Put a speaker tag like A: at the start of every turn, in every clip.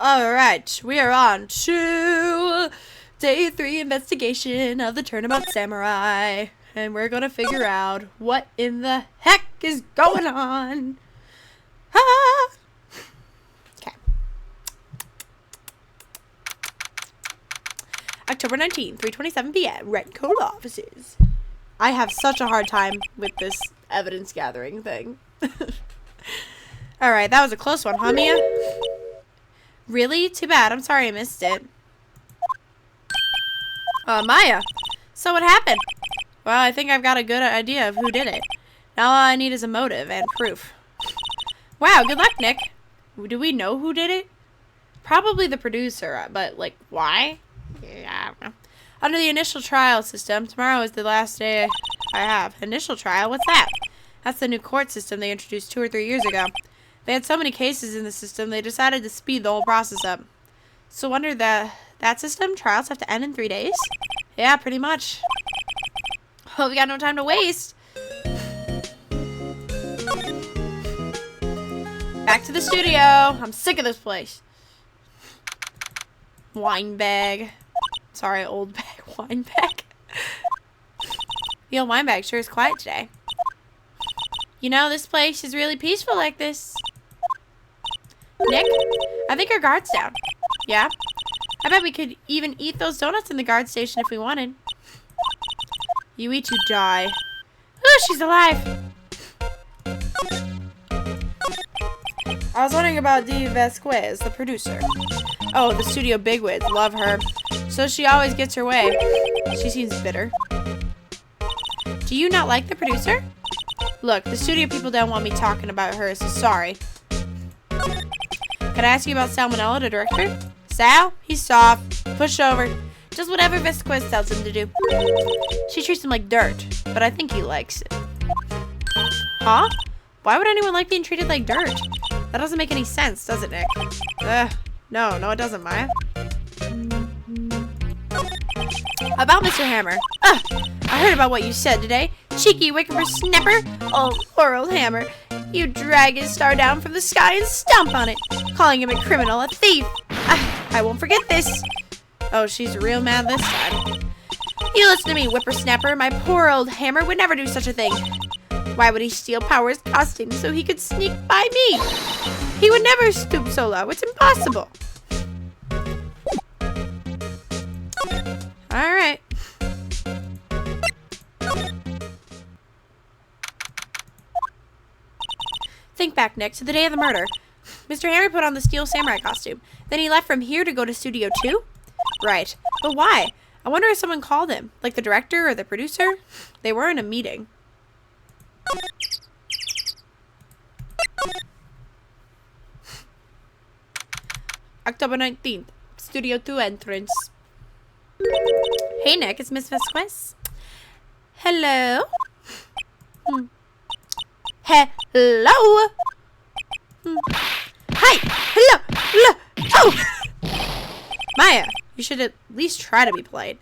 A: Alright, we are on to day 3 investigation of the Turnabout Samurai. And we're gonna figure out what in the heck is going on. Ah! Okay. October 19th, 3:27 p.m. Red Coat offices. I have such a hard time with this evidence gathering thing. Alright, that was a close one, huh, Mia? Really? Too bad. I'm sorry I missed it. Maya. So what happened? Well, I think I've got a good idea of who did it. Now all I need is a motive and proof. Wow, good luck, Nick. Do we know who did it? Probably the producer, but, like, why? Yeah, I don't know. Under the initial trial system, tomorrow is the last day I have. Initial trial? What's that? That's the new court system they introduced 2 or 3 years ago. They had so many cases in the system, they decided to speed the whole process up. So under that system, trials have to end in 3 days? Yeah, pretty much. Well, we got no time to waste. Back to the studio. I'm sick of this place. Wine bag. Sorry, old bag. Wine bag. The old wine bag sure is quiet today. You know, this place is really peaceful like this. Nick, I think our guard's down. Yeah? I bet we could even eat those donuts in the guard station if we wanted. You eat, you die. Oh, she's alive. I was wondering about TBHughes, the producer. Oh, the studio bigwigs. Love her. So she always gets her way. She seems bitter. Do you not like the producer? Look, the studio people don't want me talking about her, so sorry. Can I ask you about Salmonella, the director? Sal? He's soft. Pushover. Just whatever Visquez tells him to do. She treats him like dirt, but I think he likes it. Huh? Why would anyone like being treated like dirt? That doesn't make any sense, does it, Nick? No, it doesn't, Maya. About Mr. Hammer. I heard about what you said today. Cheeky whippersnapper. Oh, poor old Hammer. You drag his star down from the sky and stomp on it, calling him a criminal, a thief. I won't forget this. Oh, she's real mad this time. You listen to me, whippersnapper. My poor old Hammer would never do such a thing. Why would he steal Power's costume so he could sneak by me? He would never stoop so low. It's impossible. Alright. Think back, Nick, to the day of the murder. Mr. Hammer put on the steel samurai costume. Then he left from here to go to Studio 2? Right. But why? I wonder if someone called him. Like the director or the producer? They were in a meeting. October 19th. Studio 2 entrance. Hey, Nick. It's Miss Visquez. Hello? Hello? Hi! Hello! Hello! Oh! Maya, you should at least try to be polite.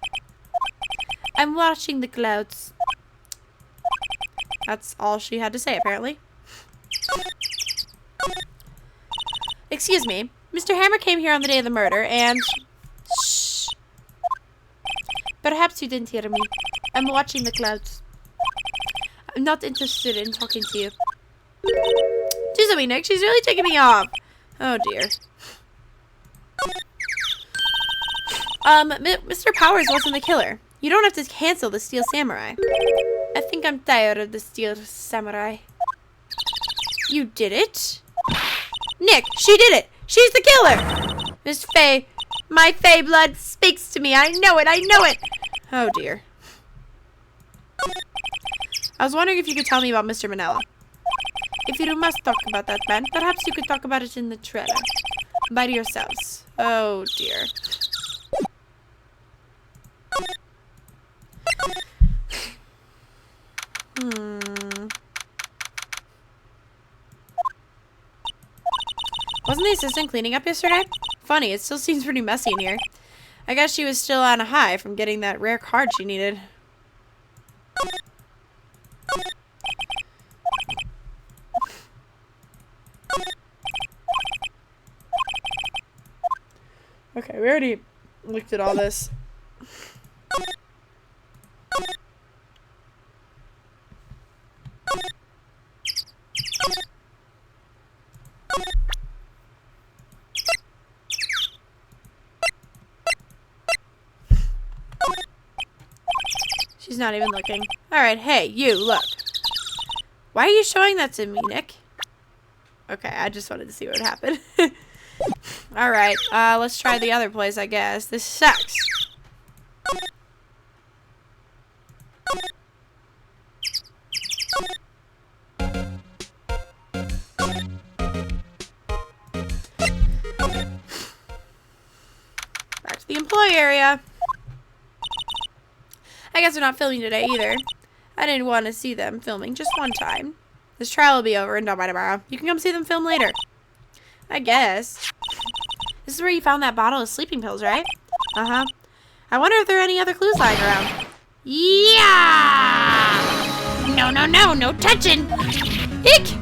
A: I'm watching the clouds. That's all she had to say, apparently. Excuse me. Mr. Hammer came here on the day of the murder, and... Shh. Perhaps you didn't hear me. I'm watching the clouds. I'm not interested in talking to you. Do something, Nick. She's really taking me off. Oh, dear. Mr. Powers wasn't the killer. You don't have to cancel the Steel Samurai. I think I'm tired of the Steel Samurai. You did it? Nick, she did it! She's the killer! Miss Faye, my Faye blood speaks to me. I know it, I know it! Oh, dear. I was wondering if you could tell me about Mr. Manella. If you must talk about that man, perhaps you could talk about it in the trailer. By yourselves. Oh, dear. Wasn't the assistant cleaning up yesterday? Funny, it still seems pretty messy in here. I guess she was still on a high from getting that rare card she needed. Okay, we already looked at all this. She's not even looking. Alright, hey, you, look. Why are you showing that to me, Nick? Okay, I just wanted to see what would happen. Alright, let's try the other place, I guess. This sucks. Back to the employee area. I guess they're not filming today either. I didn't want to see them filming just one time. This trial will be over and done by tomorrow. You can come see them film later. I guess. This is where you found that bottle of sleeping pills, right? Uh-huh. I wonder if there are any other clues lying around. Yeah! No, no, no, no touching! Hick!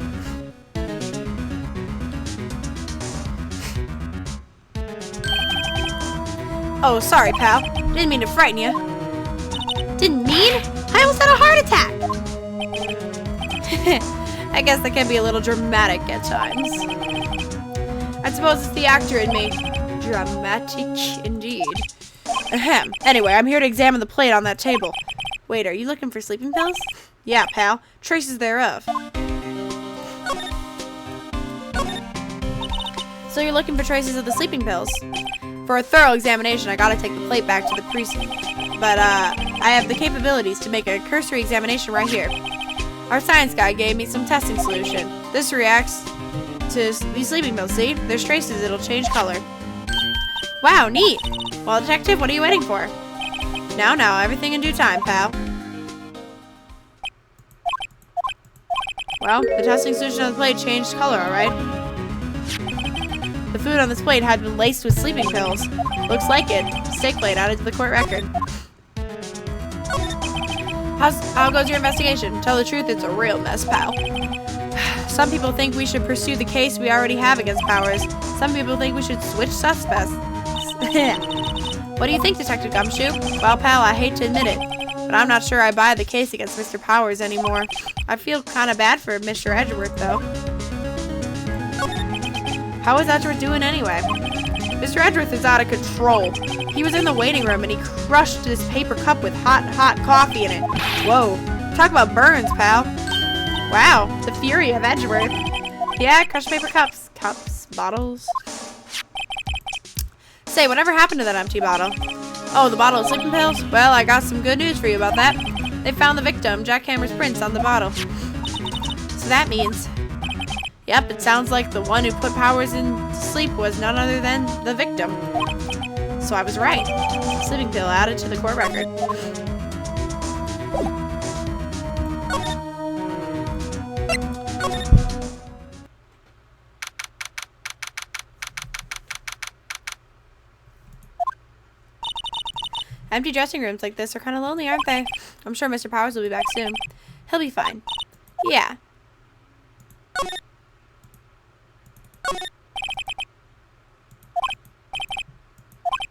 A: Oh, sorry, pal. Didn't mean to frighten you. Didn't mean? I almost had a heart attack! I guess that can be a little dramatic at times. I suppose it's the actor in me. Dramatic indeed. Ahem. Anyway, I'm here to examine the plate on that table. Wait, are you looking for sleeping pills? Yeah, pal. Traces thereof. So you're looking for traces of the sleeping pills? For a thorough examination, I gotta take the plate back to the precinct. But, I have the capabilities to make a cursory examination right here. Our science guy gave me some testing solution. This reacts to these sleeping pills, see? There's traces, it'll change color. Wow, neat! Well, detective, what are you waiting for? Now, everything in due time, pal. Well, the testing solution on the plate changed color, alright? The food on this plate had been laced with sleeping pills. Looks like it. Steak plate added to the court record. How goes your investigation? Tell the truth, it's a real mess, pal. Some people think we should pursue the case we already have against Powers. Some people think we should switch suspects. What do you think, Detective Gumshoe? Well, pal, I hate to admit it, but I'm not sure I buy the case against Mr. Powers anymore. I feel kind of bad for Mr. Edgeworth, though. How is Edgeworth doing anyway? Mr. Edgeworth is out of control. He was in the waiting room and he crushed this paper cup with hot coffee in it. Whoa. Talk about burns, pal. Wow. The fury of Edgeworth. Yeah, crushed paper cups. Cups. Bottles. Say, whatever happened to that empty bottle? Oh, the bottle of sleeping pills? Well, I got some good news for you about that. They found the victim, Jackhammer's prints, on the bottle. So that means... Yep, it sounds like the one who put Powers in sleep was none other than the victim. So I was right. Sleeping pill added to the court record. Empty dressing rooms like this are kind of lonely, aren't they? I'm sure Mr. Powers will be back soon. He'll be fine. Yeah.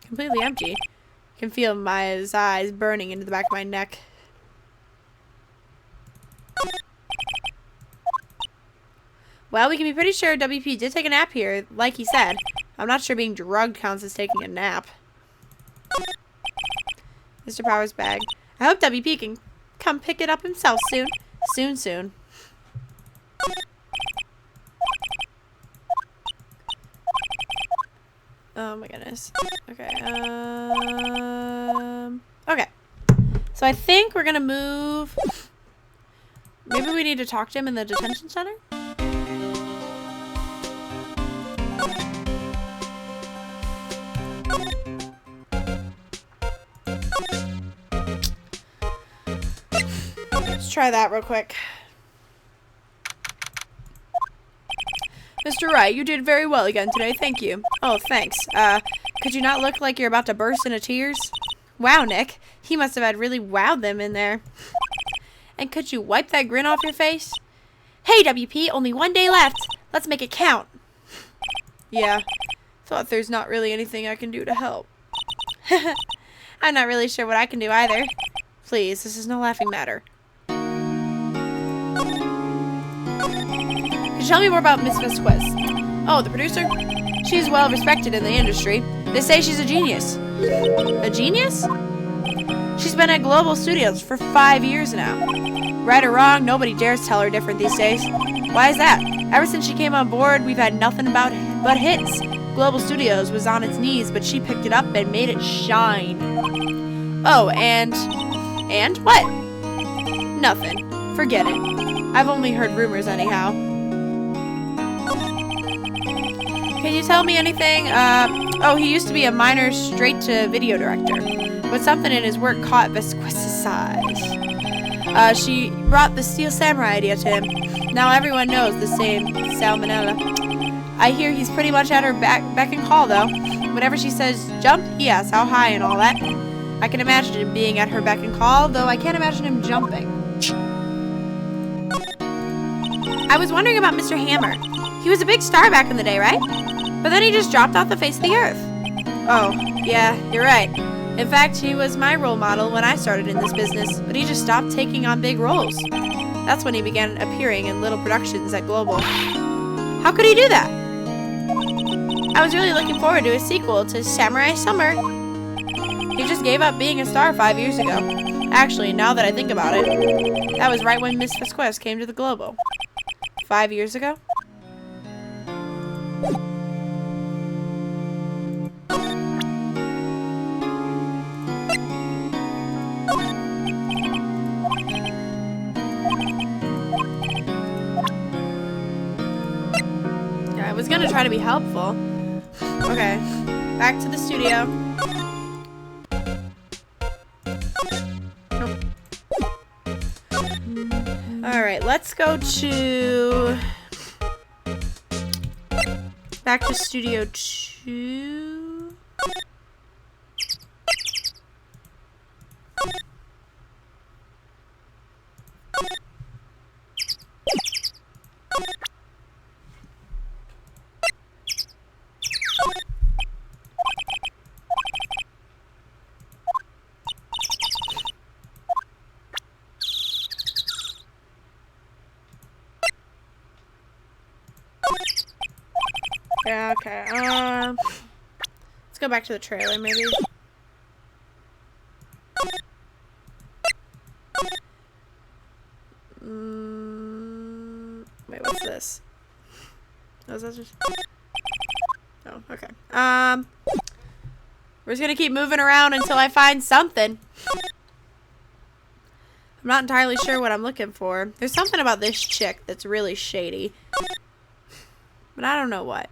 A: Completely empty. I can feel my eyes burning into the back of my neck. Well, we can be pretty sure WP did take a nap here, like he said. I'm not sure being drugged counts as taking a nap. Mr. Powers' bag. I hope WP can come pick it up himself soon. Soon. Oh my goodness. Okay. Okay. So I think we're gonna move. Maybe we need to talk to him in the detention center? Let's try that real quick. Mr. Wright, you did very well again today, thank you. Oh, thanks. Could you not look like you're about to burst into tears? Wow, Nick. He must have had really wowed them in there. And could you wipe that grin off your face? Hey, WP, only one day left. Let's make it count. Yeah. Thought there's not really anything I can do to help. I'm not really sure what I can do either. Please, this is no laughing matter. Could you tell me more about Miss Vasquez? Oh, the producer? She's well respected in the industry. They say she's a genius. A genius? She's been at Global Studios for 5 years now. Right or wrong, nobody dares tell her different these days. Why is that? Ever since she came on board, we've had nothing but hits. Global Studios was on its knees, but she picked it up and made it shine. Oh, and what? Nothing. Forget it. I've only heard rumors anyhow. Can you tell me anything? Oh, he used to be a minor straight-to-video director, but something in his work caught Vasquez's eyes. She brought the Steel Samurai idea to him. Now everyone knows the same Salmonella. I hear he's pretty much at her beck and call, though. Whenever she says jump, he asks how high and all that. I can imagine him being at her beck and call, though I can't imagine him jumping. I was wondering about Mr. Hammer. He was a big star back in the day, right? But then he just dropped off the face of the earth. Oh, yeah, you're right. In fact, he was my role model when I started in this business, but he just stopped taking on big roles. That's when he began appearing in little productions at Global. How could he do that? I was really looking forward to a sequel to Samurai Summer. He just gave up being a star 5 years ago. Actually, now that I think about it, that was right when Miss Vasquez came to the Global. 5 years ago? I was gonna try to be helpful. Okay, back to the studio. Alright, let's go to... back to Studio 2. Yeah, okay. Let's go back to the trailer, maybe. Wait, what's this? Oh, is that just... Oh, okay. We're just gonna keep moving around until I find something. I'm not entirely sure what I'm looking for. There's something about this chick that's really shady. But I don't know what.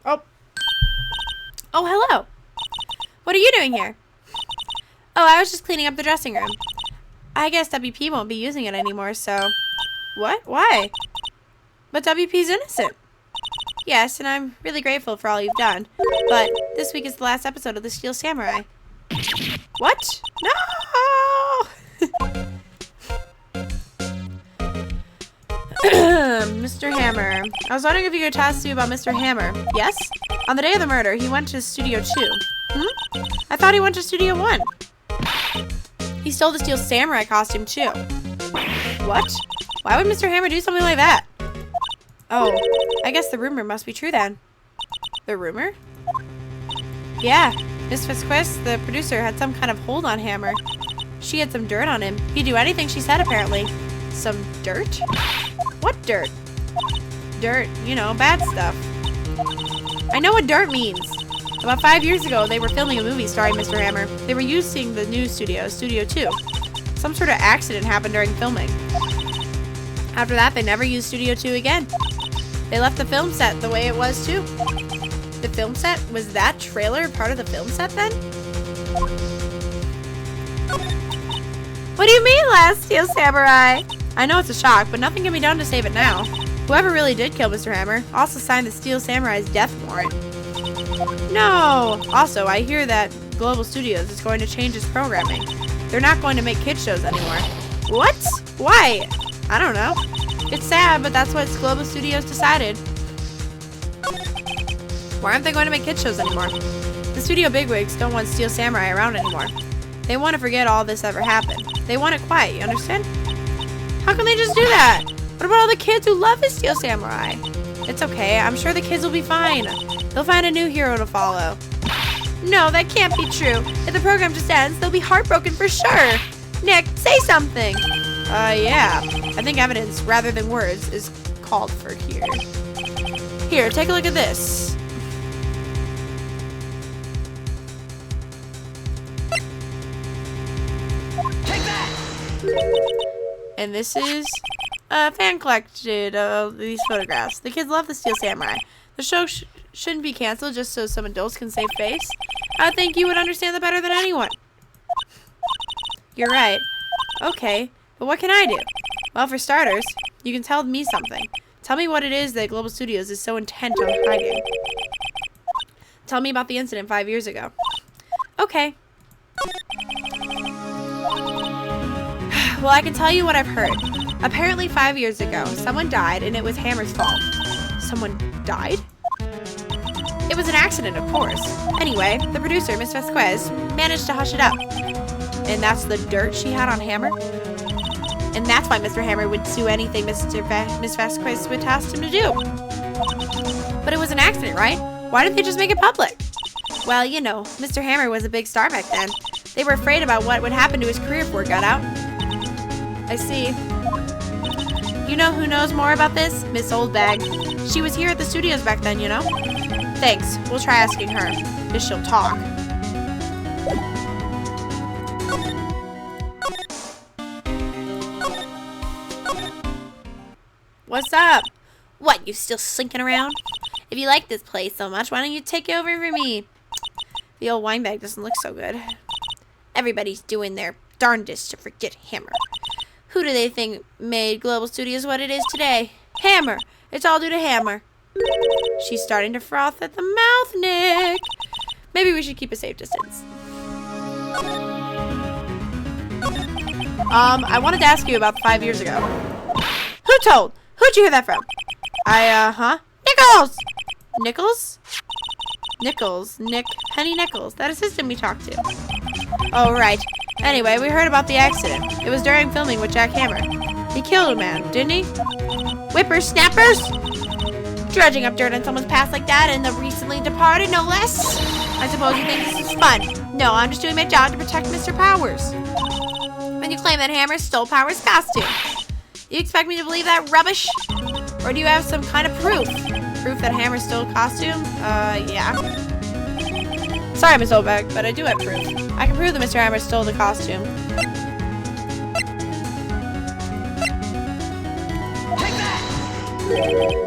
A: Oh. Oh, hello. What are you doing here? Oh, I was just cleaning up the dressing room. I guess WP won't be using it anymore, so... What? Why? But WP's innocent. Yes, and I'm really grateful for all you've done. But this week is the last episode of The Steel Samurai. What? No! Mr. Hammer. I was wondering if you could tell us about Mr. Hammer. Yes? On the day of the murder, he went to Studio 2. I thought he went to Studio 1. He stole the Steel Samurai costume, too. What? Why would Mr. Hammer do something like that? Oh, I guess the rumor must be true then. The rumor? Yeah, Miss Vasquez, the producer, had some kind of hold on Hammer. She had some dirt on him. He'd do anything she said, apparently. Some dirt? What dirt? Dirt, you know, bad stuff. I know what dirt means. About 5 years ago, they were filming a movie starring Mr. Hammer. They were using the new studio, Studio 2. Some sort of accident happened during filming. After that, they never used Studio 2 again. They left the film set the way it was, too. The film set? Was that trailer part of the film set, then? What do you mean, last Steel Samurai? I know it's a shock, but nothing can be done to save it now. Whoever really did kill Mr. Hammer also signed the Steel Samurai's death warrant. No! Also, I hear that Global Studios is going to change its programming. They're not going to make kids shows anymore. What? Why? I don't know. It's sad, but that's what Global Studios decided. Why aren't they going to make kids shows anymore? The studio bigwigs don't want Steel Samurai around anymore. They want to forget all this ever happened. They want it quiet, you understand? How can they just do that? What about all the kids who love the Steel Samurai? It's okay, I'm sure the kids will be fine. They'll find a new hero to follow. No, that can't be true. If the program just ends, they'll be heartbroken for sure. Nick, say something. Yeah. I think evidence, rather than words, is called for here. Here, take a look at this.
B: Take that!
A: And this is fan collected these photographs. The kids love the Steel Samurai. The show shouldn't be canceled just so some adults can save face. I think you would understand that better than anyone. You're right. Okay, but what can I do? Well, for starters, you can tell me something. Tell me what it is that Global Studios is so intent on hiding. Tell me about the incident 5 years ago. Okay. Well, I can tell you what I've heard. Apparently 5 years ago, someone died and it was Hammer's fault. Someone died? It was an accident, of course. Anyway, the producer, Miss Vasquez, managed to hush it up. And that's the dirt she had on Hammer? And that's why Mr. Hammer would sue anything Miss Vasquez would ask him to do. But it was an accident, right? Why didn't they just make it public? Well, you know, Mr. Hammer was a big star back then. They were afraid about what would happen to his career if word got out. I see. You know who knows more about this? Miss Oldbag. She was here at the studios back then, you know? Thanks. We'll try asking her, if she'll talk. What's up? What, you still slinking around? If you like this place so much, why don't you take it over for me? The old wine bag doesn't look so good. Everybody's doing their darndest to forget Hammer. Who do they think made Global Studios what it is today? Hammer! It's all due to Hammer. She's starting to froth at the mouth, Nick. Maybe we should keep a safe distance. I wanted to ask you about 5 years ago. Who told? Who'd you hear that from? Nichols! Nichols? Nichols. Penny Nichols. That assistant we talked to. Oh, right. Anyway, we heard about the accident. It was during filming with Jack Hammer. He killed a man, didn't he? Whippersnappers? Dredging up dirt on someone's past like that and the recently departed, no less? I suppose you think this is fun. No, I'm just doing my job to protect Mr. Powers. And you claim that Hammer stole Powers' costume. You expect me to believe that rubbish? Or do you have some kind of proof? Proof that Hammer stole a costume? Yeah. Sorry, Miss Oldbag, but I do have proof. I can prove that Mr. Hammer stole the costume.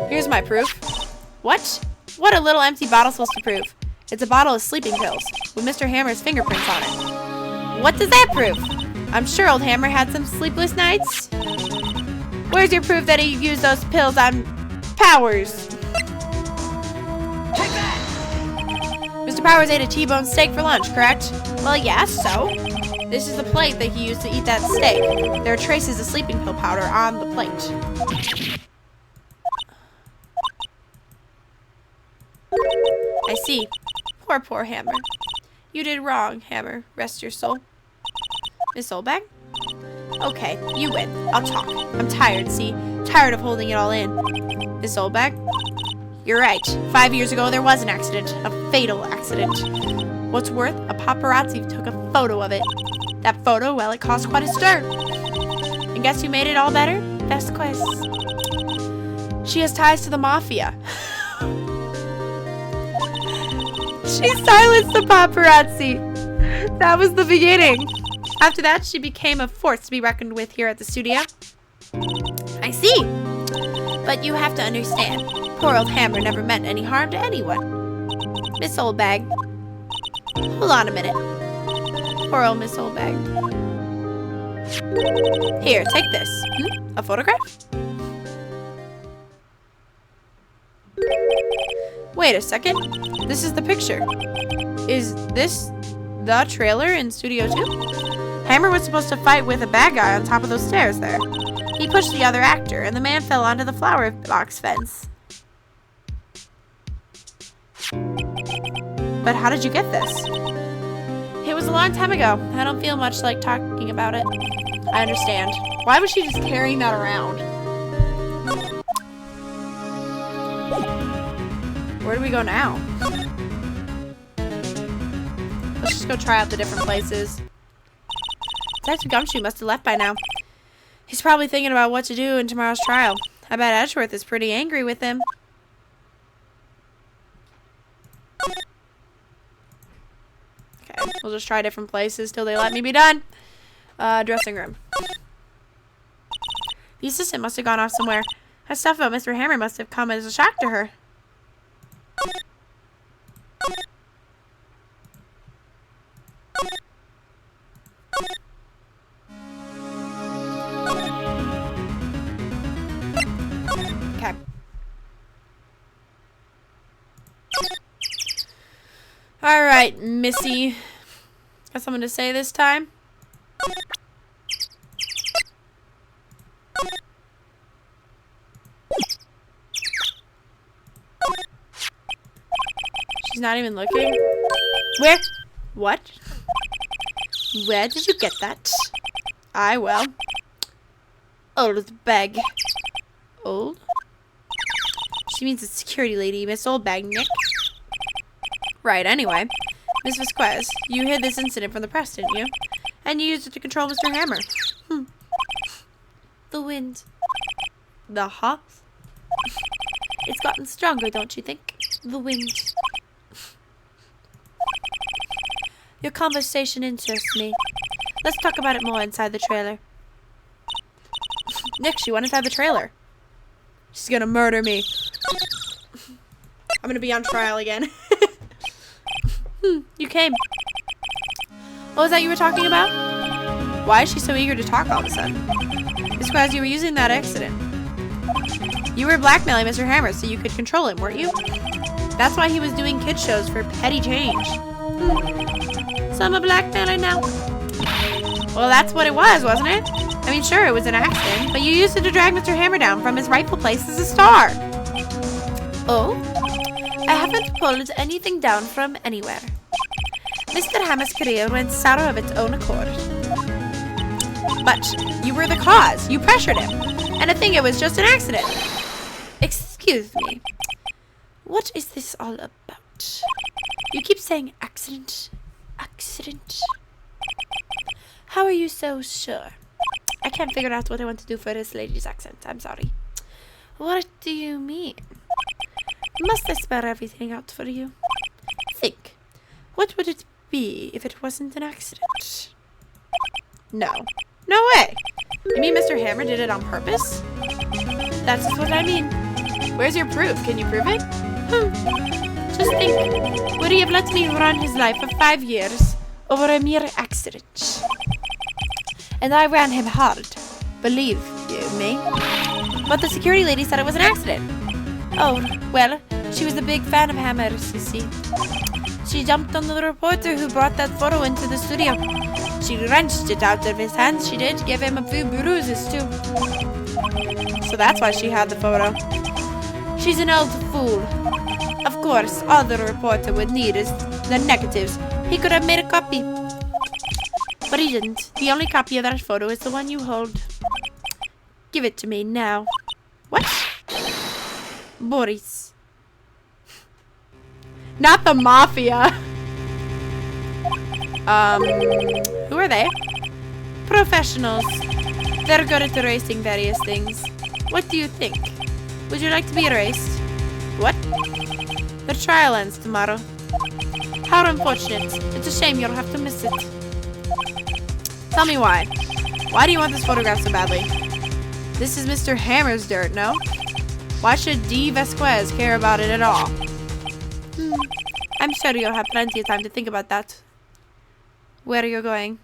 A: Here's my proof. What? What a little empty bottle supposed to prove? It's a bottle of sleeping pills with Mr. Hammer's fingerprints on it. What does that prove? I'm sure old Hammer had some sleepless nights. Where's your proof that he used those pills on Powers?
B: Take that!
A: Mr. Powers ate a T-bone steak for lunch, correct? Well, yes, so? This is the plate that he used to eat that steak. There are traces of sleeping pill powder on the plate. I see. Poor Hammer. You did wrong, Hammer. Rest your soul. Miss Oldbag? Okay, you win. I'll talk. I'm tired, see? Tired of holding it all in. Miss Oldbag? You're right. 5 years ago, there was an accident. A fatal accident. What's worth, a paparazzi took a photo of it. That photo, well, it caused quite a stir. And guess who made it all better? Vasquez. She has ties to the mafia. She silenced the paparazzi. That was the beginning. After that, she became a force to be reckoned with here at the studio. I see. But you have to understand, poor old Hammer never meant any harm to anyone. Miss Oldbag. Hold on a minute. Poor old Miss Oldbag. Here, take this. A photograph? Wait a second. This is the picture. Is this the trailer in Studio 2? Hammer was supposed to fight with a bad guy on top of those stairs there. He pushed the other actor, and the man fell onto the flower box fence. But how did you get this? It was a long time ago. I don't feel much like talking about it. I understand. Why was she just carrying that around? Where do we go now? Let's just go try out the different places. Detective Gumshoe must have left by now. He's probably thinking about what to do in tomorrow's trial. I bet Edgeworth is pretty angry with him. Okay, we'll just try different places till they let me be done. Dressing room. The assistant must have gone off somewhere. That stuff about Mr. Hammer must have come as a shock to her. Okay. Alright, Missy. Got something to say this time? She's not even looking. Where? What? Where did you get that? I will. Old bag. Old? She means the security lady, Miss Oldbag, Nick. Right, anyway. Miss Vasquez, you hid this incident from the press, didn't you? And you used it to control Mr. Hammer. The wind. The Hawks? It's gotten stronger, don't you think? The wind. Your conversation interests me. Let's talk about it more inside the trailer. Nick, she went inside the trailer. She's gonna murder me. I'm gonna be on trial again. You came. What was that you were talking about? Why is she so eager to talk all of a sudden? It's because you were using that accident. You were blackmailing Mr. Hammer so you could control him, weren't you? That's why he was doing kid shows for petty change. So I'm a blackmailer now. Well, that's what it was, wasn't it? I mean, sure, it was an accident, but you used it to drag Mr. Hammer down from his rightful place as a star. Oh? I haven't pulled anything down from anywhere. Mr. Hammer's career went sour of its own accord. But you were the cause. You pressured him. And I think it was just an accident. Excuse me. What is this all about? You keep saying accident. Accident. How are you so sure? I can't figure out what I want to do for this lady's accent. I'm sorry. What do you mean? Must I spell everything out for you? Think. What would it be if it wasn't an accident? No. No way! You mean Mr. Hammer did it on purpose? That's what I mean. Where's your proof? Can you prove it? Just think. Would he have let me run his life for 5 years over a mere accident? And I ran him hard. Believe you me. But the security lady said it was an accident. Oh, well, she was a big fan of Hammer's, you see. She jumped on the reporter who brought that photo into the studio. She wrenched it out of his hands, she did. Gave him a few bruises, too. So that's why she had the photo. She's an old fool. Of course, all the reporter would need is the negatives. He could have made a copy. But he didn't. The only copy of that photo is the one you hold. Give it to me now. What? Boris. Not the mafia. Who are they? Professionals. They're good at erasing various things. What do you think? Would you like to be erased? What? The trial ends tomorrow. How unfortunate. It's a shame you'll have to miss it. Tell me why. Why do you want this photograph so badly? This is Mr. Hammer's dirt, no? Why should D. Vasquez care about it at all? I'm sure you'll have plenty of time to think about that. Where are you going?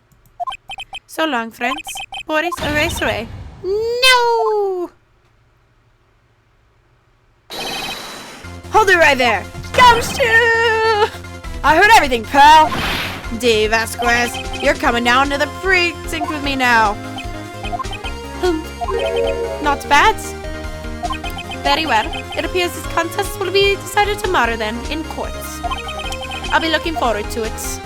A: So long, friends. Boris, erase away. No!
B: Hold it right there! Gumshoe! I heard everything, pal!
A: TBHughes, you're coming down to the precinct with me now. Not bad. Very well. It appears this contest will be decided tomorrow then, in courts. I'll be looking forward to it.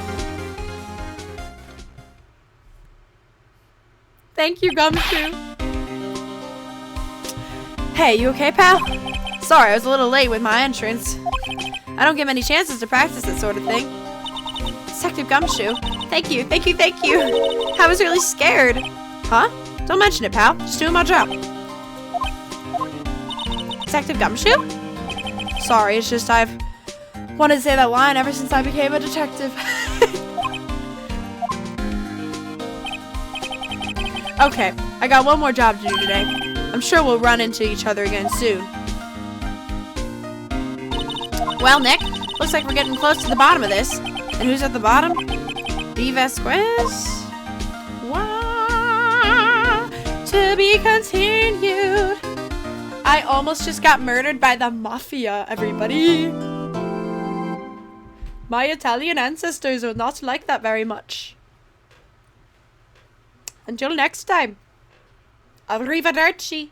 A: Thank you, Gumshoe.
B: Hey, you okay, pal? Sorry, I was a little late with my entrance. I don't get many chances to practice that sort of thing. Detective Gumshoe, thank you. I was really scared. Huh? Don't mention it, pal. Just doing my job. Detective Gumshoe? Sorry, it's just I've wanted to say that line ever since I became a detective. Okay, I got one more job to do today. I'm sure we'll run into each other again soon.
A: Well, Nick, looks like we're getting close to the bottom of this. And who's at the bottom? TBHughes? Wow. To be continued. I almost just got murdered by the mafia, everybody. My Italian ancestors are not like that very much. Until next time. Arrivederci.